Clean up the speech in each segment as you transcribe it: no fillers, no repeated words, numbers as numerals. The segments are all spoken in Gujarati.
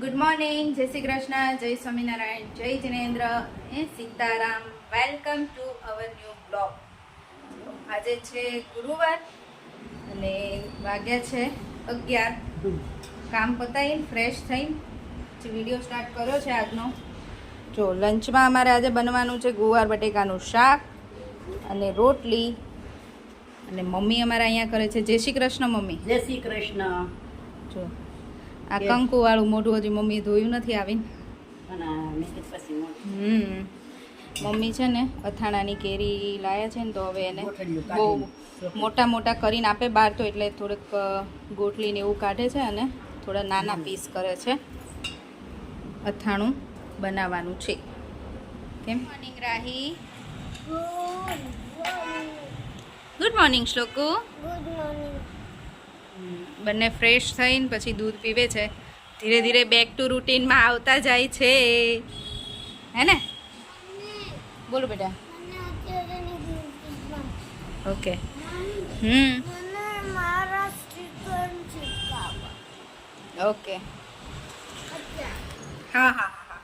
ગુડ મોર્નિંગ, જય શ્રી કૃષ્ણ, જય સ્વામિનારાયણ, જય જિનેન્દ્ર એ Sitaram. Welcome to our new blog. આજે છે ગુરુવાર અને વાગ્યા છે 11. કામ પતાવીને ફ્રેશ થઈને વિડીયો સ્ટાર્ટ કર્યો છે આજનો. જો લંચમાં અમારે આજે બનવાનું છે ગુવાર બટેકાનું શાક અને રોટલી. અને મમ્મી અમારા અહીંયા કરે છે જય શ્રી કૃષ્ણ. મમ્મી જય શ્રી કૃષ્ણ. જો આ કંકુ વાળું મોઢું હજી મમ્મીએ ધોયું નથી આવીને. મમ્મી છે ને અથાણાની કેરી લાયા છે ને તો હવે એને બહુ મોટા મોટા કરીને આપે બહાર તો એટલે થોડુંક ગોટલીને એવું કાઢે છે અને થોડા નાના પીસ કરે છે. અથાણું બનાવવાનું છે. કેમ morning Rahi? Good morning Shloku. Good morning. બંને ફ્રેશ થઈને પછી દૂધ પીવે છે. ધીરે ધીરે બેક ટુ રૂટીનમાં આવતા જાય છે, હે ને? બોલો બેટા. ઓકે. ઓકે. હા હા હા.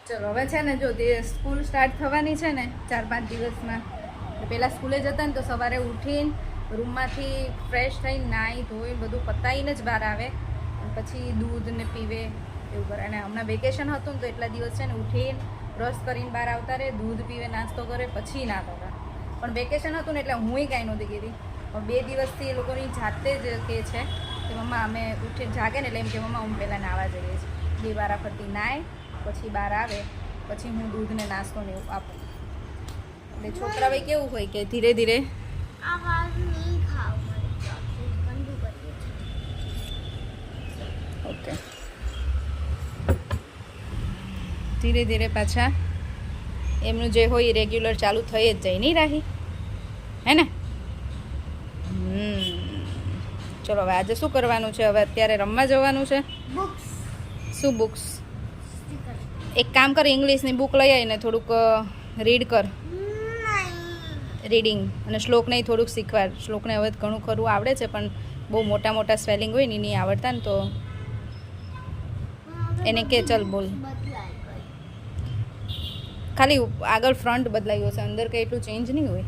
ચલો હવે છે ને જો સ્કૂલ સ્ટાર્ટ થવાની છે ને 4-5 દિવસમાં. પહેલાં સ્કૂલે જતા ને તો સવારે ઉઠીને રૂમમાંથી ફ્રેશ થઈને નાહી ધોઈ બધું પતાવીને જ બહાર આવે અને પછી દૂધ ને પીવે એવું કરે. અને હમણાં વેકેશન હતું ને તો એટલા દિવસ છે ને ઉઠીને બ્રશ કરીને બહાર આવતા રહે, દૂધ પીવે, નાસ્તો કરે, પછી ના હતા. પણ વેકેશન હતું ને એટલે હુંય કાંઈ નહોતી કીધી. પણ 2 દિવસથી એ લોકોની જાતે જ કહે છે કે મમ્મા અમે ઉઠીને જાગે ને એટલે એમ કે મમ્મા હું પહેલાં નાહવા જઈએ છીએ. 2 વારા ફરતી નાય પછી બહાર આવે પછી હું દૂધ ને નાસ્તો ને એવું આપું. એટલે છોકરા ભાઈ કેવું હોય કે ધીરે ધીરે ઓકે ધીરે ધીરે પાછા એમનું જે હોય એ રેગ્યુલર ચાલુ થઈ જ જાય નહીં રાહી, હે ને? ચલો હવે આજે શું કરવાનું છે? હવે અત્યારે રમવા જવાનું છે. શું બુક્સ? એક કામ કર, ઇંગ્લિશની બુક લઈ આવીને થોડુંક રીડ કર. રીડિંગ અને શ્લોકને થોડુંક શીખવાડ. શ્લોકને હવે ઘણું ખરું આવડે છે પણ બહુ મોટા મોટા સ્પેલિંગ હોય ને એ નહીં આવડતા ને તો એને કે ચલ બોલ. ખાલી આગળ ફ્રન્ટ બદલાયું હશે, અંદર કંઈ એટલું ચેન્જ નહીં હોય.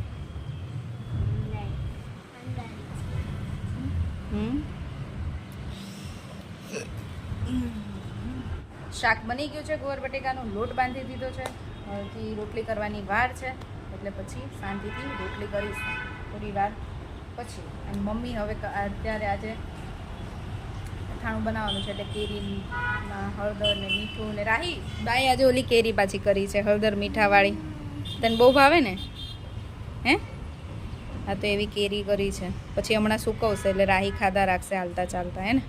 શાક બની ગયું છે, ગુવાર બટેકાનો લોટ બાંધી દીધો છે. હવેથી રોટલી કરવાની વાર છે એટલે પછી શાંતિથી રોટલી કરીશું થોડી વાર પછી. અને મમ્મી હવે અત્યારે આજે અથાણું બનાવવાનું છે એટલે કેરીમાં હળદર ને મીઠું ને રાહી બાઈ આજે ઓલી કેરી પાછી કરી છે હળદર મીઠાવાળી. તને બહુ ભાવે ને? હે? હા તો એવી કેરી કરી છે. પછી હમણાં સૂકવશે એટલે રાહી ખાધા રાખશે હાલતા ચાલતા, હે ને?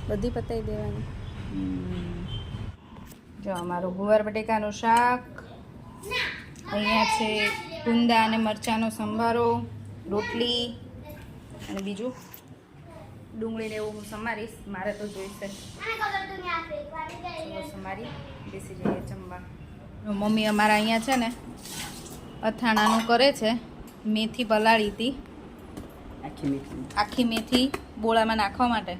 બધી પતાવી દેવાની. જો અમારું ગુવાર બટેકાનું શાક, અહીંયા છે કુંદા અને મરચાંનો સંભારો, રોટલી અને બીજું ડુંગળીને એવું હું સમારીશ. મારે તો જોઈશે. સમારી બેસી જઈએ જમવા. મમ્મી અમારા અહીંયા છે ને અથાણાનું કરે છે. મેથી પલાળી હતી, આખી મેથી બોળામાં નાખવા માટે.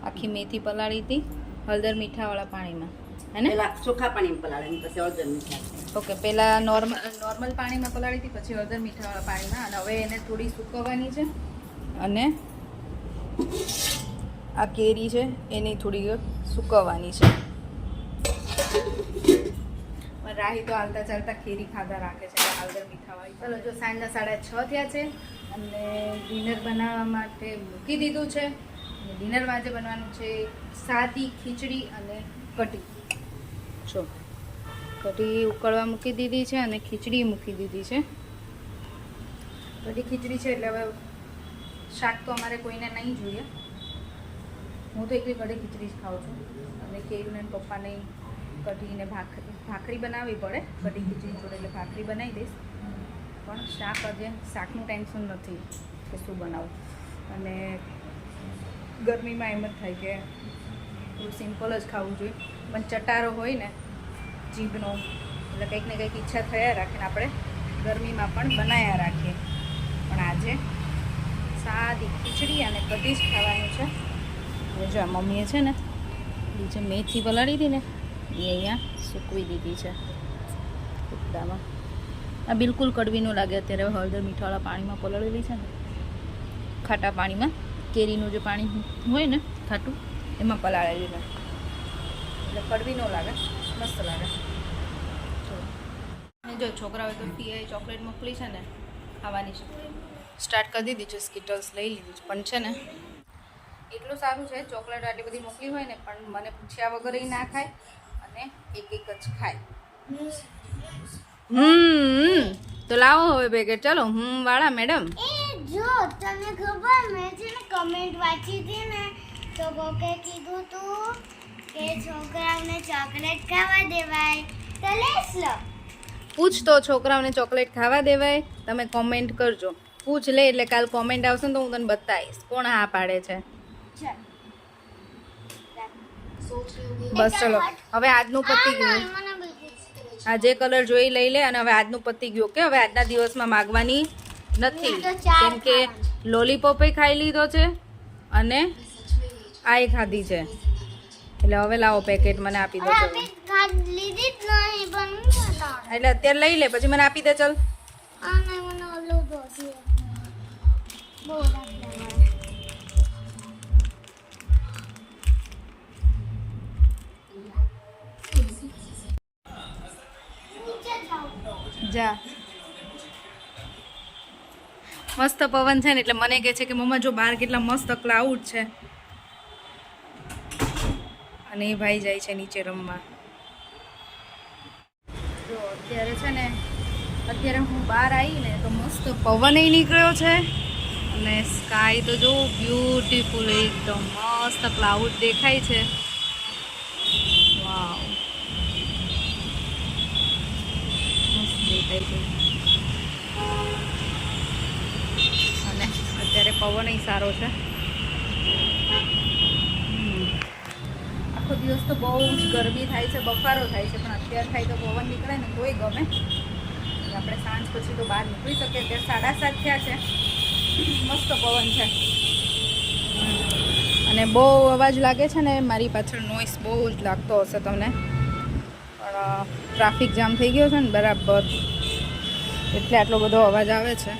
આખી મેથી પલાળી હતી હળદર મીઠાવાળા પાણીમાં, હે ને? ચોખ્ખા પાણીમાં પલાળે પછી હળદર મીઠા. ઓકે, પહેલાં નોર્મલ પાણીમાં પલાળી હતી પછી હળદર મીઠાવાળા પાણીમાં. અને હવે એને થોડી સૂકવવાની છે. અને આ કેરી છે એની થોડી સૂકવવાની છે. રાહી તો હાલતા ચાલતા કેરી ખાધા રાખે છે હળદર મીઠાવાળી. ચલો જો સાંજના 6:30 થયા છે અને ડિનર બનાવવા માટે મૂકી દીધું છે. ડિનરમાં આજે બનવાનું છે સાદી ખીચડી અને કઢી. જો કઢી ઉકળવા મૂકી દીધી છે અને ખીચડી મૂકી દીધી છે. કઢી ખીચડી છે એટલે હવે શાક તો અમારે કોઈને નહીં જોઈએ. હું તો એકલી કઢી ખીચડી જ ખાઉં છું. અને કેયુને પપ્પાને કઢીને ભાખરી બનાવવી પડે કઢી ખીચડી જોડે એટલે ભાખરી બનાવી દઈશ. પણ શાક આજે શાકનું ટેન્શન નથી કે શું બનાવું. અને ગરમીમાં એમ જ થાય કે થોડું સિમ્પલ જ ખાવું જોઈએ. પણ ચટારો હોય ને જીભનો એટલે કંઈક ને કંઈક ઈચ્છા થયા રાખીને આપણે ગરમીમાં પણ બનાવ્યા રાખીએ. પણ સાદી ખીચડી અને કઢી જ ખાવાનું છે. અને જો આ મમ્મીએ છે ને જે મેથી પલાળી હતી ને એ અહીંયા સૂકવી દીધી છે કુકડામાં. આ બિલકુલ કડવી ન લાગે. અત્યારે હળદર મીઠાવાળા પાણીમાં પલાળેલી છે ને, ખાટા પાણીમાં, કેરીનું જે પાણી હોય ને ખાટું એમાં પલાળેલી છે એટલે કડવી ન લાગે, મસ્ત લાગે. અને જો છોકરાઓએ તો પીઆઈ ચોકલેટ મોકલી છે ને ખાવાની છે, સ્ટાર્ટ કરી દીધી છે. સ્કીટલ્સ લઈ લીધી છે પણ છે ને એટલું સારું છે, ચોકલેટ આટલી બધી મોકલી હોય ને પણ મને પૂછ્યા વગર ના ખાય અને એક એક જ ખાય. તો લાવો હવે પેકેટ. ચાલો વાળા મેડમ. એ જો તમને ખબર મેં છે ને કમેન્ટ વાંચી હતી ને તો કોકે કીધું તું કે છોકરાઓને ચોકલેટ ખાવા દેવાય તો લેસ લો. પૂછ તો છોકરાઓને ચોકલેટ ખાવા દેવાય? તમે કોમેન્ટ કરજો. પૂછ લે એટલે કાલ કોમેન્ટ આવશે ને તો હું તને બતાવીશ કોણ હા પાડે છે. બસ ચલો હવે આજનું પતી ગયું. આ જે કલર જોઈ લઈ લે. અને હવે આજનું પતી ગયું કે હવે આજના દિવસમાં માગવાની નથી, કેમ કે લોલીપોપે ખાઈ લીધો છે અને આ ખાધી છે. એટલે હવે લાવો પેકેટ મને આપી દો. લીધી જ નહીં પણ એટલે અત્યારે લઈ લે પછી મને આપી દે. ચલ આ નહીં મને ઓલું દો દે બહુ જા. મસ્ત પવન છે ને એટલે મને કહે છે કે મમ્મા જો બહાર કેટલા મસ્ત ક્લાઉડ છે. અને એ ભાઈ જાય છે નીચે રમવા. જો અત્યારે છે ને હું બહાર આવી ને તો મસ્ત પવન નીકળ્યો છે અને સ્કાય તો જો બ્યુટીફુલ, એકદમ મસ્ત ક્લાઉડ દેખાય છે. વાવ, મસ્ત દેખાય છે. અને અત્યારે પવન સારો છે. આખો દિવસ તો બહુ જ ગરમી થાય છે, બફારો થાય છે, પણ અત્યારે થાય તો પવન નીકળે ને તોય ગમે. આપણે સાંજ પછી તો બહાર નીકળી શકીએ. અત્યારે 7:30 થયા છે, મસ્ત પવન છે. અને બહુ અવાજ લાગે છે ને, મારી પાછળ નોઈસ બહુ જ લાગતો હશે તમને, પણ ટ્રાફિક જામ થઈ ગયો છે ને બરાબર, એટલે આટલો બધો અવાજ આવે છે.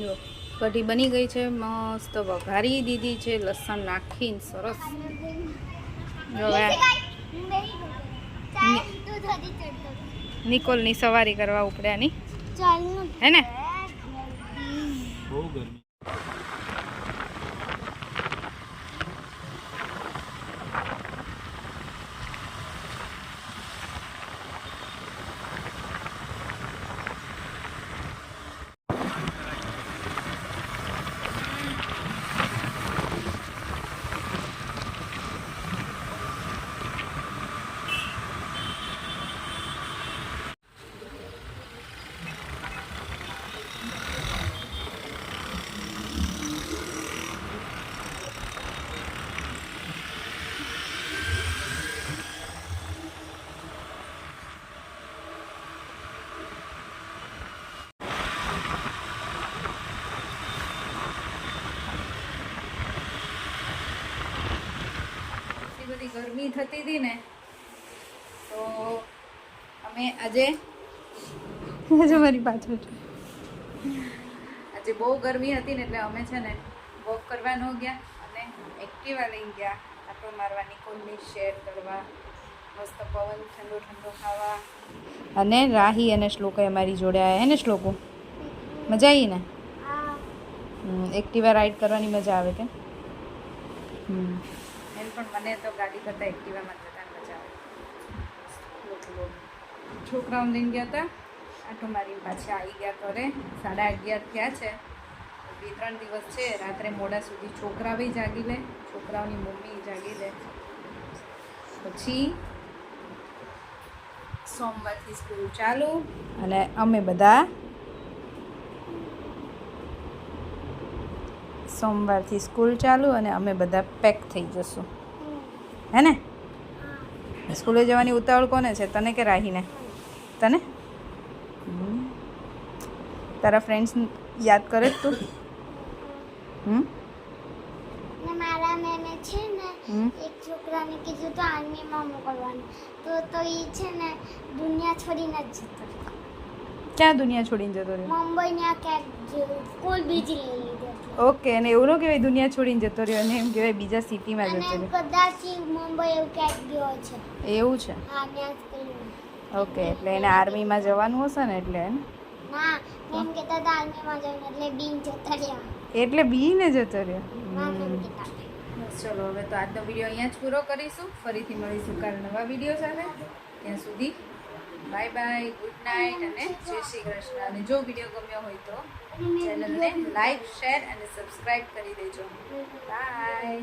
જો કઢી બની ગઈ છે, મસ્ત વઘારી દીધી છે લસણ નાખીને સરસ. જો નિકોલની સવારી કરવા ઉપડ્યાની હે ને. બહુ ગરમી. ગરમી થતી હતી ને તો અમે આજે મારી પાછળ આજે બહુ ગરમી હતી ને એટલે અમે છે ને વોક કરવા ન ગયા અને એક્ટિવા લઈ ગયા આટો મારવા, નિકોલની શેર કરવા, મસ્ત પવન ઠંડો ઠંડો ખાવા. અને રાહી અને શ્લોકાએ અમારી જોડે આવ્યા. હે ને શ્લોકો? મજા આવી ને? એક્ટિવા રાઈડ કરવાની મજા આવે કે? પણ મને તો ગાડી કરતાં એક્ટિવામાં જતા મજા આવે. છોકરાઓને લઈને ગયા હતા, આટો મારી પાછા આવી ગયા ઘરે. 11:30 થયા છે. 2-3 દિવસ છે, રાત્રે મોડા સુધી છોકરા બી જાગી લે, છોકરાઓની મમ્મી જાગી લે. પછી સોમવારથી સ્કૂલ ચાલુ અને અમે બધા સોમવારથી સ્કૂલ ચાલુ અને અમે બધા પેક થઈ જશું. હે ને? સ્કૂલે જવાની ઉતાવળ કોને છે, તને કે રાહીને? તને? તારા ફ્રેન્ડ્સ યાદ કરે તું? ને મારા મેમે છે ને હમ. એક છોકરાને કીધું તો આર્મીમાં મોકલવાનું તો એ છે ને દુનિયા છોડીને જ જતો રહ્યો. ક્યાં દુનિયા છોડીને જતો રહ્યો? મુંબઈ ને ક્યાંક સ્કૂલ બીજી લઈ લીધી હતી. ઓકે, અને એવું ન કહેવાય દુનિયા છોડીને જતો રહ્યો અને એમ કહેવાય બીજા સિટીમાં જતો અને રહ્યો. કદાચ ઈ મુંબઈ એવું ક્યાંક ગયો છે. એવું છે. હા ત્યાં સ્કૂલમાં. ઓકે, એટલે એને આર્મીમાં જવાનું હશે ને એટલે હે ને? ના એમ કહેતા હતા આર્મીમાં જવાનું એટલે બીન જતા રહ્યા. એટલે બીને જતો રહ્યો. ના એમ કહેતા હતા. બસ ચલો, હવે તો આજનો વિડીયો અહીંયા જ પૂરો કરીશું. ફરીથી મળીશું કાલ નવા વિડીયો સાથે. ત્યાં સુધી બાય બાય, ગુડ નાઇટ અને જય શ્રી કૃષ્ણ. અને જો વિડીયો ગમ્યો હોય તો ચેનલને લાઈક, શેર અને સબસ્ક્રાઈબ કરી દેજો. બાય.